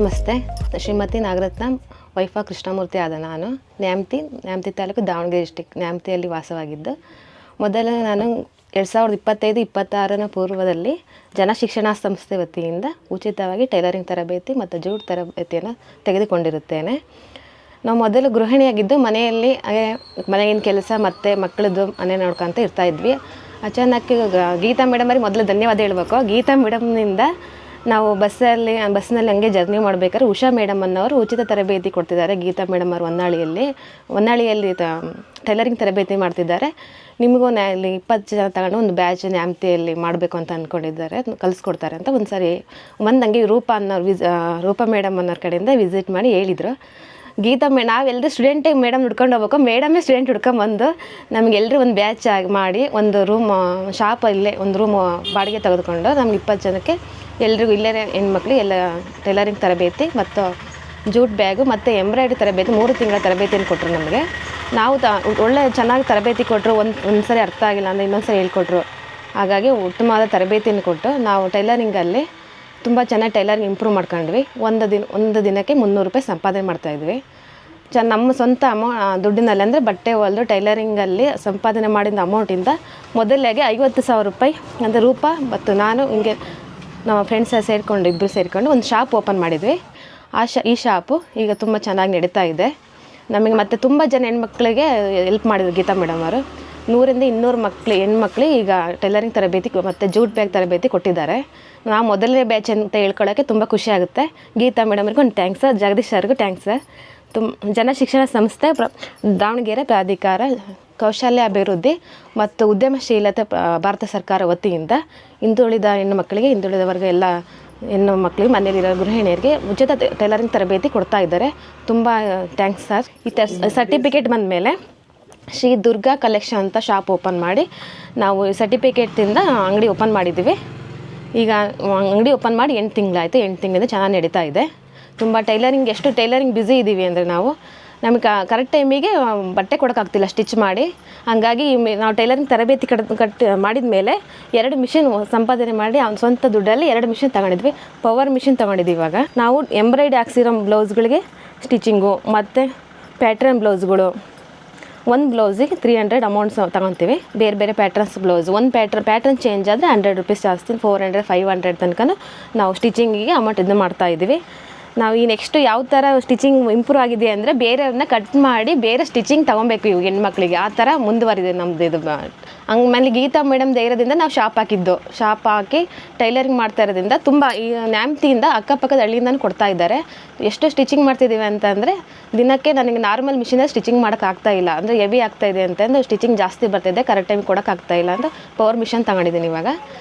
ನಮಸ್ತೆ. Shrimati Nagaratna, wife of Krishnamurthy ಆದ ನಾನು. ನ್ಯಾಮತಿ ತಾಲೂಕು, ದಾವಣಗೆರೆ ಡಿಸ್ಟಿಕ್, ನ್ಯಾಮತಿಯಲ್ಲಿ ವಾಸವಾಗಿದ್ದು. ಮೊದಲು ನಾನು 2025-26ರ ಪೂರ್ವದಲ್ಲಿ ಜನಶಿಕ್ಷಣ ಸಂಸ್ಥೆ ವತಿಯಿಂದ ಉಚಿತವಾಗಿ ಟೈಲರಿಂಗ್ ತರಬೇತಿ ಮತ್ತು ಜೂಟ್ ತರಬೇತಿಯನ್ನು ತೆಗೆದುಕೊಂಡಿರುತ್ತೇನೆ. ನಾವು ಮೊದಲು ಗೃಹಿಣಿಯಾಗಿದ್ದು ಮನೆಯಲ್ಲಿ ಮನೆಗಿನ ಕೆಲಸ ಮತ್ತು ಮಕ್ಕಳದ್ದು ಮನೆ ನೋಡ್ಕೊತ ಇರ್ತಾಯಿದ್ವಿ. ಅಚಾನಕ್ ಗೀತಾ ಮೇಡಮರಿಗೆ ಮೊದಲು ಧನ್ಯವಾದ ಹೇಳ್ಬೇಕು. ಗೀತಾ ಮೇಡಮ್ನಿಂದ ನಾವು ಬಸ್ನಲ್ಲಿ ಹಂಗೆ ಜರ್ನಿ ಮಾಡಬೇಕಾದ್ರೆ ಉಷಾ ಮೇಡಮ್ ಅನ್ನೋರು ಉಚಿತ ತರಬೇತಿ ಕೊಡ್ತಿದ್ದಾರೆ. ಗೀತಾ ಮೇಡಮ್ ಅವರು ಹೊನ್ನಾಳಿಯಲ್ಲಿ ಟೈಲರಿಂಗ್ ತರಬೇತಿ ಮಾಡ್ತಿದ್ದಾರೆ. ನಿಮಗೂ ಇಲ್ಲಿ 20 ಜನ ತಗೊಂಡು ಒಂದು ಬ್ಯಾಚ್ ನ್ಯಾಮತಿಯಲ್ಲಿ ಮಾಡಬೇಕು ಅಂತ ಅಂದ್ಕೊಂಡಿದ್ದಾರೆ, ಕಲಿಸ್ಕೊಡ್ತಾರೆ ಅಂತ ಹಂಗೆ ರೂಪಾ ಮೇಡಮ್ ಅನ್ನೋರ ಕಡೆಯಿಂದ ವಿಸಿಟ್ ಮಾಡಿ ಹೇಳಿದರು. ನಾವೆಲ್ಲರೂ ಸ್ಟೂಡೆಂಟಿಗೆ ಮೇಡಮ್ ಹುಡ್ಕೊಂಡು ಹೋಗ್ಬೇಕು, ಮೇಡಮೇ ಸ್ಟೂಡೆಂಟ್ ಹುಡ್ಕೊಂಬಂದು ನಮಗೆಲ್ಲರೂ ಒಂದು ಬ್ಯಾಚ್ ಆಗಿ ಮಾಡಿ ಒಂದು ಶಾಪ್ ಇಲ್ಲೇ ಒಂದು ರೂಮ್ ಬಾಡಿಗೆ ತೆಗೆದುಕೊಂಡು ನಮ್ಗೆ 20 ಜನಕ್ಕೆ ಎಲ್ರಿಗೂ ಇಲ್ಲೇ ಹೆಣ್ಮಕ್ಳಿಗೆ ಎಲ್ಲ ಟೈಲರಿಂಗ್ ತರಬೇತಿ ಮತ್ತು ಜೂಟ್ ಬ್ಯಾಗು ಮತ್ತು ಎಂಬ್ರಾಯ್ಡ್ರಿ ತರಬೇತಿ 3 ತಿಂಗಳ ತರಬೇತಿಯನ್ನು ಕೊಟ್ಟರು ನಮಗೆ. ನಾವು ಚೆನ್ನಾಗಿ ತರಬೇತಿ ಕೊಟ್ಟರು. ಒಂದು ಸರಿ ಅರ್ಥ ಆಗಿಲ್ಲ ಅಂದರೆ ಇನ್ನೊಂದು ಸರಿ ಹೇಳ್ಕೊಟ್ರು. ಹಾಗಾಗಿ ಉತ್ತಮವಾದ ತರಬೇತಿಯನ್ನು ಕೊಟ್ಟು ನಾವು ಟೈಲರಿಂಗಲ್ಲಿ ತುಂಬ ಚೆನ್ನಾಗಿ ಟೈಲರಿಂಗ್ ಇಂಪ್ರೂವ್ ಮಾಡ್ಕೊಂಡ್ವಿ. ಒಂದು ದಿನಕ್ಕೆ 300 ರೂಪಾಯಿ ಸಂಪಾದನೆ ಮಾಡ್ತಾಯಿದ್ವಿ. ನಮ್ಮ ಸ್ವಂತ ದುಡ್ಡಿನಲ್ಲಿ ಅಂದರೆ ಬಟ್ಟೆ ಹೊಲಿದು ಟೈಲರಿಂಗಲ್ಲಿ ಸಂಪಾದನೆ ಮಾಡಿದ ಅಮೌಂಟಿಂದ ಮೊದಲಿಗೆ 50,000 ರೂಪಾಯಿ ಅಂದರೆ ರೂಪಾ ಮತ್ತು ನಾನು ಹಿಂಗೆ ನಮ್ಮ ಫ್ರೆಂಡ್ಸ್ ಇಬ್ಬರು ಸೇರಿಕೊಂಡು ಒಂದು ಶಾಪ್ ಓಪನ್ ಮಾಡಿದ್ವಿ. ಈ ಶಾಪು ಈಗ ತುಂಬ ಚೆನ್ನಾಗಿ ನಡೀತಾ ಇದೆ. ನಮಗೆ ಮತ್ತು ತುಂಬ ಜನ ಹೆಣ್ಮಕ್ಳಿಗೆ ಹೆಲ್ಪ್ ಮಾಡಿದ್ರು ಗೀತಾ ಮೇಡಮ್ ಅವರು. 100-200 ಹೆಣ್ಮಕ್ಳಿಗೆ ಈಗ ಟೈಲರಿಂಗ್ ತರಬೇತಿ ಮತ್ತು ಜೂಟ್ ಬ್ಯಾಗ್ ತರಬೇತಿ ಕೊಟ್ಟಿದ್ದಾರೆ. ನಾವು ಮೊದಲನೇ ಬ್ಯಾಚ್ ಅಂತ ಹೇಳ್ಕೊಳ್ಳೋಕ್ಕೆ ತುಂಬ ಖುಷಿ ಆಗುತ್ತೆ. ಗೀತಾ ಮೇಡಮ್ರಿಗೂ ಒಂದು ಥ್ಯಾಂಕ್ಸ್, ಜಗದೀಶ್ ಸರ್ಗೂ ಥ್ಯಾಂಕ್ಸ್. ಜನಶಿಕ್ಷಣ ಸಂಸ್ಥೆ ದಾವಣಗೆರೆ ಪ್ರಾಧಿಕಾರ, ಕೌಶಲ್ಯ ಅಭಿವೃದ್ಧಿ ಮತ್ತು ಉದ್ಯಮಶೀಲತೆ ಭಾರತ ಸರ್ಕಾರ ವತಿಯಿಂದ ಹಿಂದುಳಿದ ಹಿಂದುಳಿದ ವರ್ಗ ಎಲ್ಲ ಹೆಣ್ಣು ಮಕ್ಕಳಿಗೆ ಮನೆಯಲ್ಲಿರೋ ಗೃಹಿಣಿಯರಿಗೆ ಉಚಿತ ಟೈಲರಿಂಗ್ ತರಬೇತಿ ಕೊಡ್ತಾ ಇದ್ದಾರೆ. ತುಂಬ ಥ್ಯಾಂಕ್ಸ್ ಸರ್. ಈ ಸರ್ಟಿಫಿಕೇಟ್ ಬಂದ ಮೇಲೆ ಶ್ರೀ ದುರ್ಗಾ ಕಲೆಕ್ಷನ್ ಅಂತ ಶಾಪ್ ಓಪನ್ ಮಾಡಿ ನಾವು ಸರ್ಟಿಫಿಕೇಟಿಂದ ಅಂಗಡಿ ಓಪನ್ ಮಾಡಿದ್ದೀವಿ. ಈಗ ಅಂಗಡಿ ಓಪನ್ ಮಾಡಿ 8 ತಿಂಗಳಾಯಿತು. 8 ತಿಂಗಳಿಂದ ಚೆನ್ನಾಗಿ ನಡೀತಾ ಇದೆ. ತುಂಬ ಎಷ್ಟು ಟೈಲರಿಂಗ್ ಬ್ಯುಸಿ ಇದ್ದೀವಿ ಅಂದರೆ ನಮಗೆ ಕರೆಕ್ಟ್ ಟೈಮಿಗೆ ಬಟ್ಟೆ ಕೊಡೋಕ್ಕಾಗ್ತಿಲ್ಲ ಸ್ಟಿಚ್ ಮಾಡಿ. ಹಾಗಾಗಿ ನಾವು ಟೈಲರಿಂಗ್ ತರಬೇತಿ ಮಾಡಿದ ಮೇಲೆ 2 ಮಿಷಿನ್ ಸಂಪಾದನೆ ಮಾಡಿ ಅವ್ನ ಸ್ವಂತ ದುಡ್ಡಲ್ಲಿ 2 ಮಿಷಿನ್ ತೊಗೊಂಡಿದ್ವಿ. ಪವರ್ ಮಿಷಿನ್ ತೊಗೊಂಡಿದ್ವಿ. ಇವಾಗ ನಾವು ಎಂಬ್ರಾಯ್ಡ್ರಿ ಹಾಕ್ಸಿರೋ ಬ್ಲೌಸ್ಗಳಿಗೆ ಸ್ಟಿಚಿಂಗು ಮತ್ತು ಪ್ಯಾಟ್ರನ್ ಬ್ಲೌಸ್ಗಳು, ಒಂದು ಬ್ಲೌಸಿಗೆ 300 ಅಮೌಂಟ್ಸ್ ತೊಗೊತೀವಿ. ಬೇರೆ ಪ್ಯಾಟ್ರನ್ಸ್ ಬ್ಲೌಸ್ ಒಂದು ಪ್ಯಾಟ್ರನ್ ಚೇಂಜ್ ಆದರೆ 100 ರೂಪೀಸ್ ಜಾಸ್ತಿ, 400-500 ತನಕ ನಾವು ಸ್ಟಿಚಿಂಗಿಗೆ ಅಮೌಂಟ್ ಇದನ್ನು ಮಾಡ್ತಾಯಿದ್ದೀವಿ. ನಾವು ಈ ನೆಕ್ಸ್ಟು ಯಾವ ಥರ ಸ್ಟಿಚಿಂಗ್ ಇಂಪ್ರೂವ್ ಆಗಿದೆ ಅಂದರೆ ಬೇರೆಯವ್ರನ್ನ ಕಟ್ ಮಾಡಿ ಬೇರೆ ಸ್ಟಿಚಿಂಗ್ ತೊಗೊಬೇಕು ಇವಾಗ ಹೆಣ್ಮಕ್ಳಿಗೆ. ಆ ಥರ ಮುಂದುವರಿದೆ ನಮ್ಮದು ಇದು. ಹಂಗೆ ಗೀತಾ ಮೇಡಮ್ ಧೈರ್ಯದಿಂದ ನಾವು ಶಾಪ್ ಹಾಕಿ ಟೈಲರಿಂಗ್ ಮಾಡ್ತಾ ಇರೋದ್ರಿಂದ ತುಂಬ ಈ ನ್ಯಾಮತಿಯಿಂದ ಅಕ್ಕಪಕ್ಕದ ಹಳ್ಳಿಯಿಂದನೂ ಕೊಡ್ತಾ ಇದ್ದಾರೆ. ಎಷ್ಟು ಸ್ಟಿಚಿಂಗ್ ಮಾಡ್ತಿದ್ದೀವಿ ಅಂತಂದರೆ ದಿನಕ್ಕೆ ನನಗೆ ನಾರ್ಮಲ್ ಮಿಷಿನಲ್ಲಿ ಸ್ಟಿಚಿಂಗ್ ಮಾಡೋಕ್ಕಾಗ್ತಾಯಿಲ್ಲ, ಅಂದರೆ ಹೆವಿ ಆಗ್ತಾಯಿದೆ ಅಂತಂದು ಸ್ಟಿಚಿಂಗ್ ಜಾಸ್ತಿ ಬರ್ತಿದೆ, ಕರೆಕ್ಟ್ ಟೈಮ್ ಕೊಡೋಕ್ಕಾಗ್ತಾಯಿಲ್ಲ ಅಂತ ಪವರ್ ಮಿಷನ್ ತೊಗೊಂಡಿದ್ದೀನಿ. ಇವಾಗ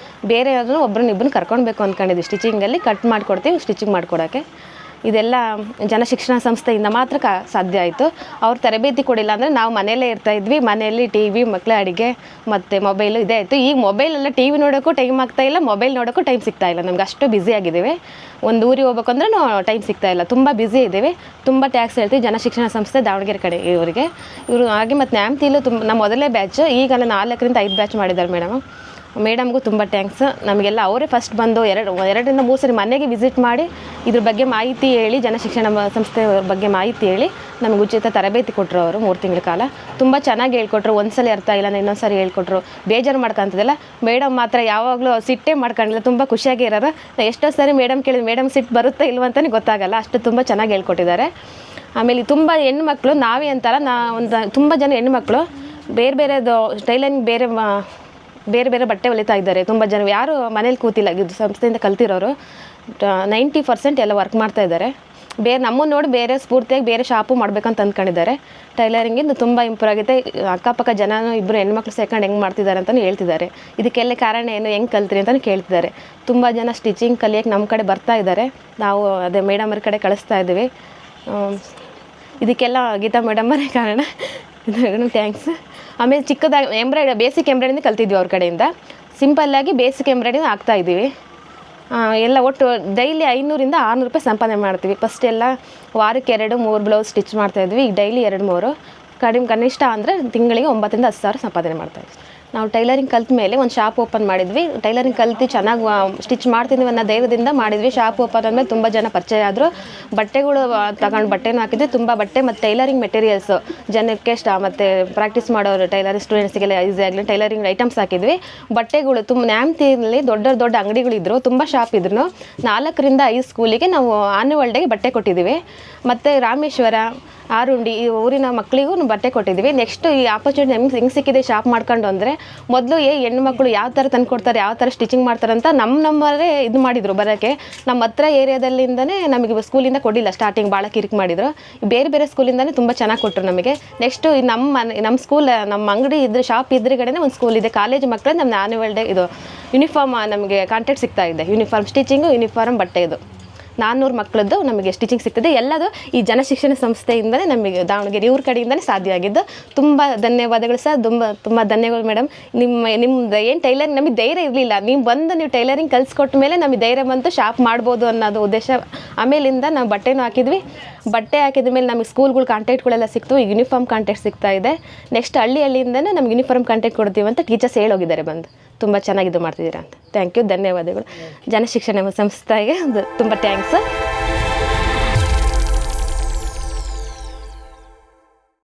ಬೇರೆ ಯಾರನ್ನೂ ಒಬ್ಬರನ್ನ ಕರ್ಕೊಳ್ಬೇಕು ಅಂದ್ಕೊಂಡಿದ್ವಿ. ಸ್ಟಿಚಿಂಗಲ್ಲಿ ಕಟ್ ಮಾಡಿಕೊಡ್ತೀವಿ, ಸ್ಟಿಚಿಂಗ್ ಮಾಡಿಕೊಡೋಕ್ಕೆ. ಇದೆಲ್ಲ ಜನಶಿಕ್ಷಣ ಸಂಸ್ಥೆಯಿಂದ ಮಾತ್ರ ಸಾಧ್ಯ ಆಯಿತು. ಅವ್ರು ತರಬೇತಿ ಕೊಡಿಲ್ಲ ಅಂದರೆ ನಾವು ಮನೆಯಲ್ಲೇ ಇರ್ತಾಯಿದ್ವಿ. ಮನೆಯಲ್ಲಿ TV, ಮಕ್ಕಳ ಅಡುಗೆ ಮತ್ತು ಮೊಬೈಲು ಇದೇ ಆಯಿತು. ಈಗ ಮೊಬೈಲೆಲ್ಲ TV ನೋಡೋಕ್ಕೂ ಟೈಮ್ ಆಗ್ತಾಯಿಲ್ಲ, ಮೊಬೈಲ್ ನೋಡೋಕ್ಕೂ ಟೈಮ್ ಸಿಗ್ತಾಯಿಲ್ಲ. ನಮ್ಗೆ ಅಷ್ಟು ಬ್ಯುಸಿ ಆಗಿದ್ದೀವಿ. ಒಂದು ಊರಿಗೆ ಹೋಗ್ಬೇಕಂದ್ರೆ ಟೈಮ್ ಸಿಗ್ತಾಯಿಲ್ಲ, ತುಂಬ ಬ್ಯುಸಿ ಇದ್ದೀವಿ. ತುಂಬ ಟ್ಯಾಕ್ಸ್ ಹೇಳ್ತೀವಿ ಜನಶಿಕ್ಷಣ ಸಂಸ್ಥೆ ದಾವಣಗೆರೆ ಕಡೆ ಇವರು ಹಾಗೆ. ಮತ್ತು ನ್ಯಾಮತಿಲೂ ನಮ್ಮ ಮೊದಲನೇ ಬ್ಯಾಚ್, ಈಗೆಲ್ಲ 4-5 ಬ್ಯಾಚ್ ಮಾಡಿದ್ದಾರೆ ಮೇಡಮ್ಗೂ ತುಂಬ ಥ್ಯಾಂಕ್ಸ್. ನಮಗೆಲ್ಲ ಅವರೇ ಫಸ್ಟ್ ಬಂದು 2-3 ಸರಿ ಮನೆಗೆ ವಿಸಿಟ್ ಮಾಡಿ ಇದ್ರ ಬಗ್ಗೆ ಮಾಹಿತಿ ಹೇಳಿ, ಜನಶಿಕ್ಷಣ ಸಂಸ್ಥೆ ಬಗ್ಗೆ ಮಾಹಿತಿ ಹೇಳಿ ನಮಗೆ ಉಚಿತ ತರಬೇತಿ ಕೊಟ್ಟರು. ಅವರು 3 ತಿಂಗಳ ಕಾಲ ತುಂಬ ಚೆನ್ನಾಗಿ ಹೇಳ್ಕೊಟ್ರು. ಒಂದು ಸಲ ಅರ್ಥ ಇಲ್ಲ ಅಂದರೆ ಇನ್ನೊಂದು ಸರಿ ಹೇಳ್ಕೊಟ್ರು. ಬೇಜಾರು ಮಾಡ್ಕೊತಿದ್ದಿಲ್ಲ. ಮೇಡಮ್ ಮಾತ್ರ ಯಾವಾಗಲೂ ಸಿಟ್ಟೇ ಮಾಡ್ಕೊಂಡಿಲ್ಲ, ತುಂಬ ಖುಷಿಯಾಗಿ ಇರೋರು. ಎಷ್ಟೋ ಸರಿ ಮೇಡಮ್ ಕೇಳಿದ್ರೆ ಮೇಡಮ್ ಸಿಟ್ಟು ಬರುತ್ತಾ ಇಲ್ವಂತಲೇ ಗೊತ್ತಾಗಲ್ಲ, ಅಷ್ಟು ತುಂಬ ಚೆನ್ನಾಗಿ ಹೇಳ್ಕೊಟ್ಟಿದ್ದಾರೆ. ಆಮೇಲೆ ತುಂಬ ಹೆಣ್ಮಕ್ಳು ನಾವೇ ಅಂತಲ್ಲ, ತುಂಬ ಜನ ಹೆಣ್ಮಕ್ಳು ಬೇರೆದು ಟೈಲರಿಂಗ್ ಬೇರೆ ಬಟ್ಟೆ ಹೊಲಿತಾ ಇದ್ದಾರೆ. ತುಂಬ ಜನ ಯಾರು ಮನೇಲಿ ಕೂತಿಲ್ಲ, ಇದು ಸಂಸ್ಥೆಯಿಂದ ಕಲ್ತಿರೋರು 90% ಎಲ್ಲ ವರ್ಕ್ ಮಾಡ್ತಾ ಇದ್ದಾರೆ. ನಮ್ಮನ್ನು ನೋಡಿ ಬೇರೆ ಸ್ಫೂರ್ತಿಯಾಗಿ ಬೇರೆ ಶಾಪು ಮಾಡ್ಬೇಕಂತ ಅಂದ್ಕೊಂಡಿದ್ದಾರೆ. ಟೈಲರಿಂಗಿಂದು ತುಂಬ ಇಂಪ್ರೂವ್ ಆಗಿದೆ. ಅಕ್ಕಪಕ್ಕ ಜನನೂ 2 ಹೆಣ್ಮಕ್ಳು ಸೇರ್ಕೊಂಡು ಹೆಂಗೆ ಮಾಡ್ತಿದ್ದಾರೆ ಅಂತಲೂ ಹೇಳ್ತಿದ್ದಾರೆ. ಇದಕ್ಕೆಲ್ಲ ಕಾರಣ ಏನು, ಹೆಂಗೆ ಕಲ್ತ್ರಿ ಅಂತಲೂ ಕೇಳ್ತಿದ್ದಾರೆ. ತುಂಬ ಜನ ಸ್ಟಿಚಿಂಗ್ ಕಲಿಯೋಕ್ಕೆ ನಮ್ಮ ಕಡೆ ಬರ್ತಾ ಇದ್ದಾರೆ. ನಾವು ಅದೇ ಮೇಡಮರ ಕಡೆ ಕಳಿಸ್ತಾ ಇದ್ದೀವಿ. ಇದಕ್ಕೆಲ್ಲ ಗೀತಾ ಮೇಡಮರೇ ಕಾರಣ. ಥ್ಯಾಂಕ್ಸ್. ಆಮೇಲೆ ಚಿಕ್ಕದಾಗಿ ಬೇಸಿಕ್ ಎಂಬ್ರಾಯ್ಡ್ರಿಂದ ಕಲ್ತಿದ್ವಿ ಅವ್ರ ಕಡೆಯಿಂದ. ಸಿಂಪಲ್ಲಾಗಿ ಬೇಸಿಕ್ ಎಂಬ್ರಾಯ್ಡ್ರಿ ಹಾಕ್ತಾಯಿದ್ದೀವಿ. ಎಲ್ಲ ಒಟ್ಟು ಡೈಲಿ 500-600 ರೂಪಾಯಿ ಸಂಪಾದನೆ ಮಾಡ್ತೀವಿ. ಫಸ್ಟ್ ಎಲ್ಲ ವಾರಕ್ಕೆ 2-3 ಬ್ಲೌಸ್ ಸ್ಟಿಚ್ ಮಾಡ್ತಾಯಿದ್ವಿ. ಈಗ ಡೈಲಿ 2-3 ಕನಿಷ್ಠ ಅಂದರೆ ತಿಂಗಳಿಗೆ 9-10 ಸಾವಿರ ಸಂಪಾದನೆ ಮಾಡ್ತಾಯಿದ್ವಿ. ನಾವು ಟೈಲರಿಂಗ್ ಕಲ್ತ ಮೇಲೆ ಒಂದು ಶಾಪ್ ಓಪನ್ ಮಾಡಿದ್ವಿ. ಟೈಲರಿಂಗ್ ಕಲ್ತು ಚೆನ್ನಾಗಿ ಸ್ಟಿಚ್ ಮಾಡ್ತಿದ್ವಿ ಅನ್ನೋ ಧೈರ್ಯದಿಂದ ಮಾಡಿದ್ವಿ. ಶಾಪ್ ಓಪನ್ ಆದಮೇಲೆ ತುಂಬ ಜನ ಪರಿಚಯ ಆದರು. ಬಟ್ಟೆಗಳು ತಗೊಂಡು ಬಟ್ಟೆನೂ ಹಾಕಿದ್ವಿ. ತುಂಬ ಬಟ್ಟೆ ಮತ್ತು ಟೈಲರಿಂಗ್ ಮೆಟೀರಿಯಲ್ಸು ಜನಕ್ಕೆ ಮತ್ತು ಪ್ರಾಕ್ಟೀಸ್ ಮಾಡೋರು ಟೈಲರಿಂಗ್ ಸ್ಟೂಡೆಂಟ್ಸ್ಗೆಲ್ಲ ಈಸಿ ಆಗಲಿ ಟೈಲರಿಂಗ್ ಐಟಮ್ಸ್ ಹಾಕಿದ್ವಿ. ಬಟ್ಟೆಗಳು ತುಂಬ ನ್ಯಾಮ್ತಿಯಲ್ಲಿ ದೊಡ್ಡ ಅಂಗಡಿಗಳಿದ್ರು, ತುಂಬ ಶಾಪ್ ಇದ್ರು. 4ರಿಂದ 5 ಸ್ಕೂಲಿಗೆ ನಾವು ಆನ್ಯುವಲ್ ಡೇಗೆ ಬಟ್ಟೆ ಕೊಟ್ಟಿದ್ದೀವಿ. ಮತ್ತು ರಾಮೇಶ್ವರ, ಆರುಂಡಿ ಈ ಊರಿನ ಮಕ್ಕಳಿಗೂ ಬಟ್ಟೆ ಕೊಟ್ಟಿದ್ದೀವಿ. ನೆಕ್ಸ್ಟ್ ಈ ಆಪರ್ಚುನಿಟಿ ನಮ್ಗೆ ಹೆಂಗೆ ಸಿಕ್ಕಿದೆ ಶಾಪ್ ಮಾಡ್ಕೊಂಡು ಅಂದರೆ, ಮೊದಲು ಹೆಣ್ಣು ಮಕ್ಕಳು ಯಾವ ಥರ ತಂದು ಕೊಡ್ತಾರೆ, ಯಾವ ಥರ ಸ್ಟಿಚಿಂಗ್ ಮಾಡ್ತಾರೆ ಅಂತ ನಮ್ಮವರೇ ಇದು ಮಾಡಿದರು ಬರೋಕ್ಕೆ. ನಮ್ಮ ಹತ್ರ ಏರಿಯಾದಲ್ಲಿಂದನೇ ನಮಗೆ ಸ್ಕೂಲಿಂದ ಕೊಡಲಿಲ್ಲ ಸ್ಟಾರ್ಟಿಂಗ್, ಭಾಳ ಕಿರಿಕ್ ಮಾಡಿದರು. ಬೇರೆ ಸ್ಕೂಲಿಂದನೇ ತುಂಬ ಚೆನ್ನಾಗಿ ಕೊಟ್ಟರು ನಮಗೆ. ನೆಕ್ಸ್ಟು ನಮ್ಮ ಸ್ಕೂಲ್, ನಮ್ಮ ಅಂಗಡಿ ಇದ್ರೆ ಶಾಪ್ ಎದುರುಗಡೆನೇ ಒಂದು ಸ್ಕೂಲ್ ಇದೆ. ಕಾಲೇಜ್ ಮಕ್ಕಳು ನಮ್ಮ ಆ್ಯನ್ಯುವಲ್ ಡೇ ಇದು ಯೂನಿಫಾರ್ಮ್ ನಮಗೆ ಕಾಂಟ್ರಾಕ್ಟ್ ಸಿಗ್ತಾ ಇದೆ. ಯೂನಿಫಾರ್ಮ್ ಸ್ಟಿಚಿಂಗು, ಯೂನಿಫಾರ್ಮ್ ಬಟ್ಟೆ ಇದು 400 ಮಕ್ಕಳದ್ದು ನಮಗೆ ಸ್ಟಿಚಿಂಗ್ ಸಿಗ್ತದೆ. ಎಲ್ಲದು ಈ ಜನಶಿಕ್ಷಣ ಸಂಸ್ಥೆಯಿಂದಲೇ ನಮಗೆ ದಾವಣಗೆರೆ ಇವ್ರ ಕಡೆಯಿಂದಲೇ ಸಾಧ್ಯ ಆಗಿದ್ದು. ತುಂಬ ಧನ್ಯವಾದಗಳು ಸರ್. ತುಂಬ ಧನ್ಯವಾದ ಮೇಡಮ್. ನಿಮ್ಮದು ಏನು ಟೈಲರಿಂಗ್ ನಮಗೆ ಧೈರ್ಯ ಇರಲಿಲ್ಲ. ನೀವು ಟೈಲರಿಂಗ್ ಕಲಿಸ್ಕೊಟ್ಟ ಮೇಲೆ ನಮಗೆ ಧೈರ್ಯ ಬಂತು ಶಾಪ್ ಮಾಡ್ಬೋದು ಅನ್ನೋದು ಉದ್ದೇಶ. ಆಮೇಲಿಂದ ನಾವು ಬಟ್ಟೆನೂ ಹಾಕಿದ್ವಿ. ಬಟ್ಟೆ ಹಾಕಿದ ಮೇಲೆ ನಮಗೆ ಸ್ಕೂಲ್ಗಳು ಕಾಂಟ್ಯಾಕ್ಟ್ಗಳೆಲ್ಲ ಸಿಕ್ತು. ಈಗ ಯೂನಿಫಾರ್ಮ್ ಕಾಂಟ್ಯಾಕ್ಟ್ ಸಿಗ್ತಾ ಇದೆ. ನೆಕ್ಸ್ಟ್ ಹಳ್ಳಿಯಿಂದನೇ ನಮ್ಗೆ ಯೂನಿಫಾರ್ಮ್ ಕಾಂಟ್ಯಾಕ್ಟ್ ಕೊಡ್ತೀವಿ ಅಂತ ಟೀಚರ್ಸ್ ಹೇಳೋಗಿದ್ದಾರೆ ಬಂದು. ತುಂಬ ಚೆನ್ನಾಗಿದ್ದು ಮಾಡ್ತಿದ್ದೀರಾ ಅಂತ. ಥ್ಯಾಂಕ್ ಯು, ಧನ್ಯವಾದಗಳು. ಜನಶಿಕ್ಷಣ ಸಂಸ್ಥೆಗೆ ತುಂಬ ಥ್ಯಾಂಕ್ಸ್.